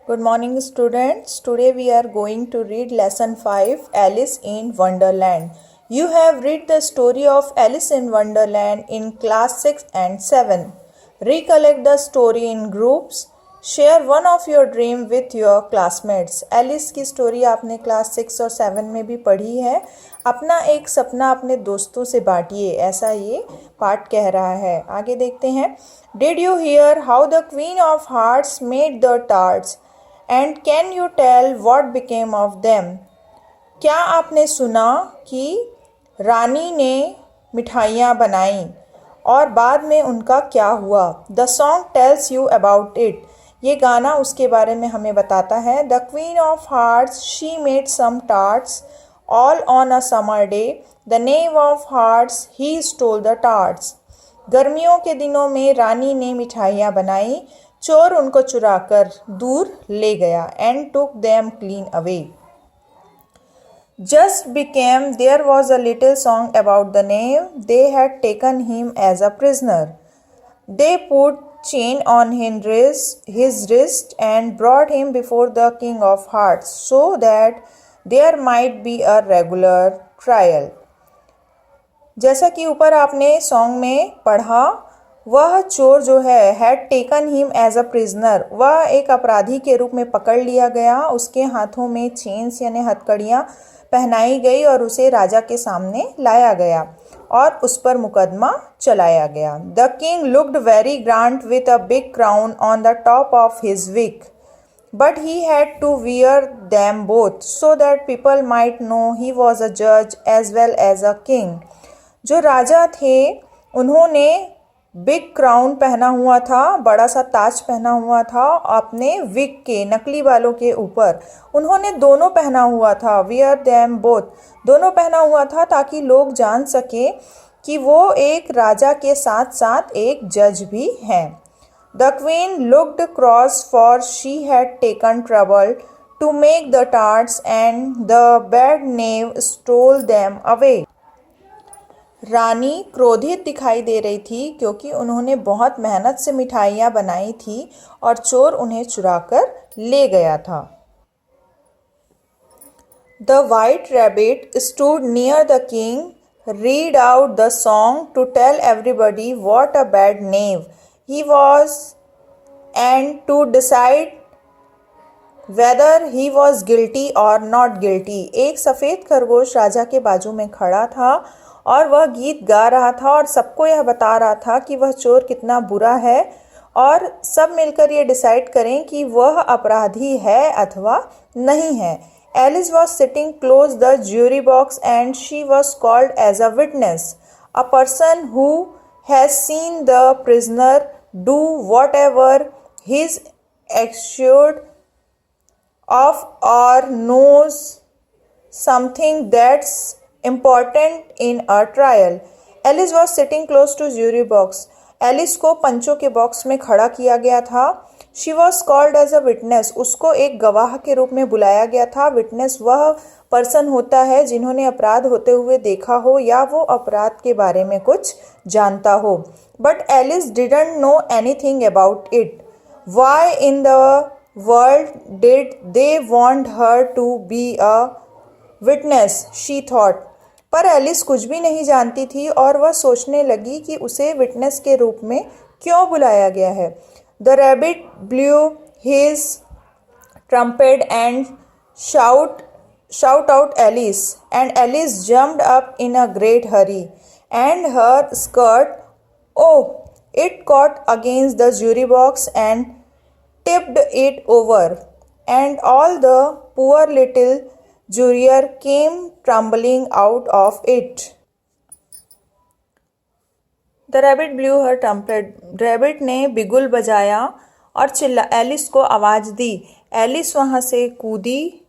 Good morning, students. Today we are going to read lesson 5, Alice in Wonderland. You have read the story of Alice in Wonderland in class 6 and 7. Recollect the story in groups. Share one of your dream with your classmates. Alice की story आपने class 6 और 7 में भी पढ़ी है. अपना एक सपना अपने दोस्तों से बांटिए, ऐसा ये पाठ कह रहा है. आगे देखते हैं. Did you hear how the Queen of Hearts made the tarts? And can you tell what became of them? क्या आपने सुना कि रानी ने मिठाइयाँ बनाई और बाद में उनका क्या हुआ? The song tells you about it. ये गाना उसके बारे में हमें बताता है. The Queen of Hearts, she made some tarts all on a summer day. The knave of hearts, he stole the tarts. गर्मियों के दिनों में रानी ने मिठाइयाँ बनाई, चोर उनको चुराकर दूर ले गया. And took them clean away. Just became there was a little song about the knave. They had taken him as a prisoner. They put chain on his wrist and brought him before the King of Hearts so that there might be a regular trial. जैसा कि ऊपर आपने song में पढ़ा, वह चोर जो है had taken him as a prisoner, वह एक अपराधी के रूप में पकड़ लिया गया. उसके हाथों में चेन्स यानी हथकड़ियाँ पहनाई गई और उसे राजा के सामने लाया गया और उस पर मुकदमा चलाया गया. The king looked very grand with a big crown on the top of his wig, but he had to wear them both so that people might know he was a जज as well as a king. जो राजा थे उन्होंने big crown पहना हुआ था, बड़ा सा ताज पहना हुआ था अपने विग के नकली बालों के ऊपर. उन्होंने दोनों पहना हुआ था, वियर दैम बोथ, दोनों पहना हुआ था ताकि लोग जान सके कि वो एक राजा के साथ साथ एक जज भी हैं. The queen looked cross for she had taken trouble to make the tarts and the bad knave stole them away. रानी क्रोधित दिखाई दे रही थी क्योंकि उन्होंने बहुत मेहनत से मिठाइयाँ बनाई थी और चोर उन्हें चुराकर ले गया था. The white rabbit stood near the king, read out the song to tell everybody what a bad knave he was and to decide whether he was guilty or not guilty. एक सफ़ेद खरगोश राजा के बाजू में खड़ा था और वह गीत गा रहा था और सबको यह बता रहा था कि वह चोर कितना बुरा है और सब मिलकर ये डिसाइड करें कि वह अपराधी है अथवा नहीं है. Alice was sitting close the jury box and she was called as a witness, a person who has seen the prisoner do whatever he is accused of or knows something that's important in a trial. Alice was sitting close to jury box. Alice को पंचों के box में खड़ा किया गया था. She was called as a witness. उसको एक गवाह के रूप में बुलाया गया था. Witness वह पर्सन होता है जिन्होंने अपराध होते हुए देखा हो या वो अपराध के बारे में कुछ जानता हो. But Alice didn't know anything about it. Why in the world did they want her to be a witness? She thought. पर एलिस कुछ भी नहीं जानती थी और वह सोचने लगी कि उसे विटनेस के रूप में क्यों बुलाया गया है. The rabbit blue his trumpet and shout out Alice, and Alice jumped up in a great hurry, and her skirt, oh, it caught against the jury box and tipped it over, and all the poor little juror came tumbling out of it. The rabbit blew her trumpet. Rabbit ने बिगुल बजाया और Alice को आवाज़ दी. Alice वहाँ से कूदी,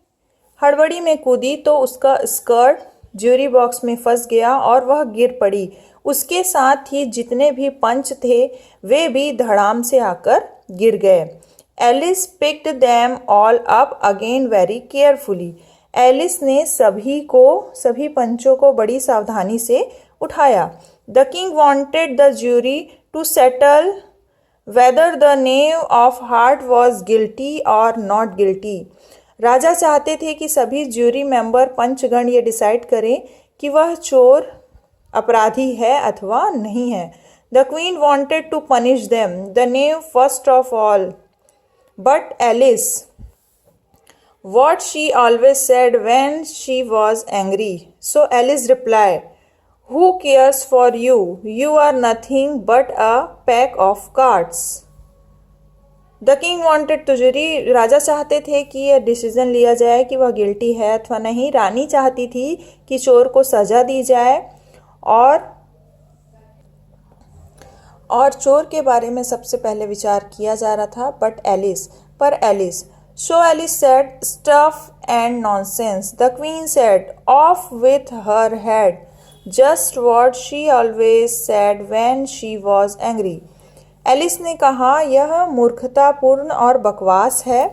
हड़बड़ी में कूदी तो उसका स्कर्ट ज्यूरी बॉक्स में फंस गया और वह गिर पड़ी. उसके साथ ही जितने भी पंच थे वे भी धड़ाम से आकर गिर गए. Alice picked them all up again very carefully. Alice ने सभी पंचों को बड़ी सावधानी से उठाया. The king wanted the jury to settle whether the knave of heart was guilty or not guilty. राजा चाहते थे कि सभी ज्यूरी मेंबर पंचगण ये डिसाइड करें कि वह चोर अपराधी है अथवा नहीं है. The queen wanted to punish them, the knave first of all. But Alice, what she always said when she was angry. So Alice replied, "Who cares for you? You are nothing but a pack of cards." The king wanted to jury. राजा चाहते थे कि यह decision लिया जाए कि वह guilty है अथवा नहीं. रानी चाहती थी कि चोर को सजा दी जाए और चोर के बारे में सबसे पहले विचार किया जा रहा था. पर Alice So Alice said, "Stuff and nonsense." The queen said, "Off with her head." Just what she always said when she was angry. Alice ने कहा, यह मूर्खतापूर्ण और बकवास है.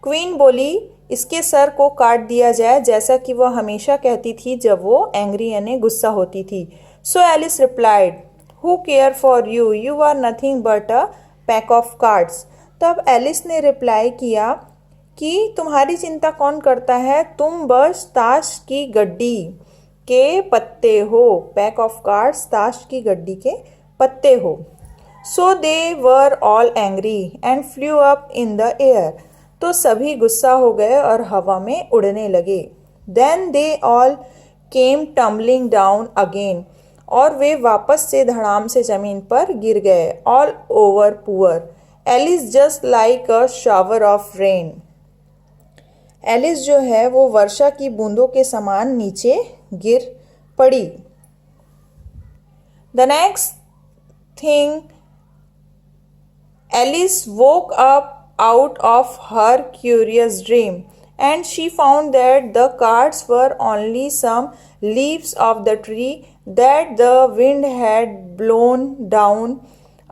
क्वीन बोली, इसके सर को काट दिया जाए, जैसा कि वह हमेशा कहती थी जब वो एंग्री यानी गुस्सा होती थी. So Alice replied, "Who care for you? You are nothing but a pack of cards." तब एलिस ने रिप्लाई किया कि तुम्हारी चिंता कौन करता है, तुम बस ताश की गड्डी के पत्ते हो. पैक ऑफ कार्ड्स, ताश की गड्डी के पत्ते हो. So they were all angry and flew up in the air. तो सभी गुस्सा हो गए और हवा में उड़ने लगे. Then they all came tumbling down again. और वे वापस से धड़ाम से जमीन पर गिर गए. All over poor Alice just like a shower of rain. Alice जो है वो वर्षा की बूंदों के समान नीचे गिर पड़ी. The next thing, Alice woke up out of her curious dream and she found that the cards were only some leaves of the tree that the wind had blown down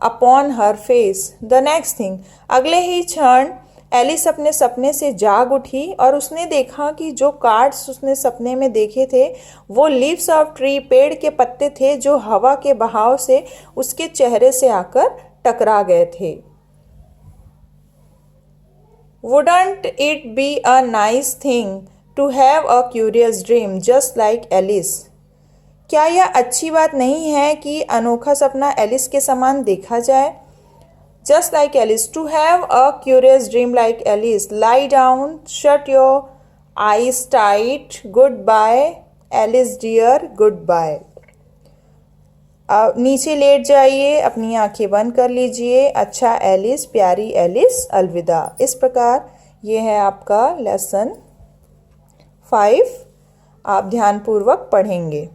upon her face. The next thing, अगले ही क्षण Alice अपने सपने से जाग उठी और उसने देखा कि जो कार्ड्स उसने सपने में देखे थे वो लीव्स ऑफ ट्री, पेड़ के पत्ते थे जो हवा के बहाव से उसके चेहरे से आकर टकरा गए थे. Wouldn't it be a nice thing to have a curious dream just like Alice? क्या यह अच्छी बात नहीं है कि अनोखा सपना एलिस के समान देखा जाए? Just like Alice, to have a curious dream like Alice. Lie down, shut your eyes tight. Goodbye, Alice dear, goodbye. नीचे लेट जाइए, अपनी आंखें बंद कर लीजिए. अच्छा एलिस, प्यारी एलिस, अलविदा. इस प्रकार ये है आपका लेसन 5. आप ध्यानपूर्वक पढ़ेंगे.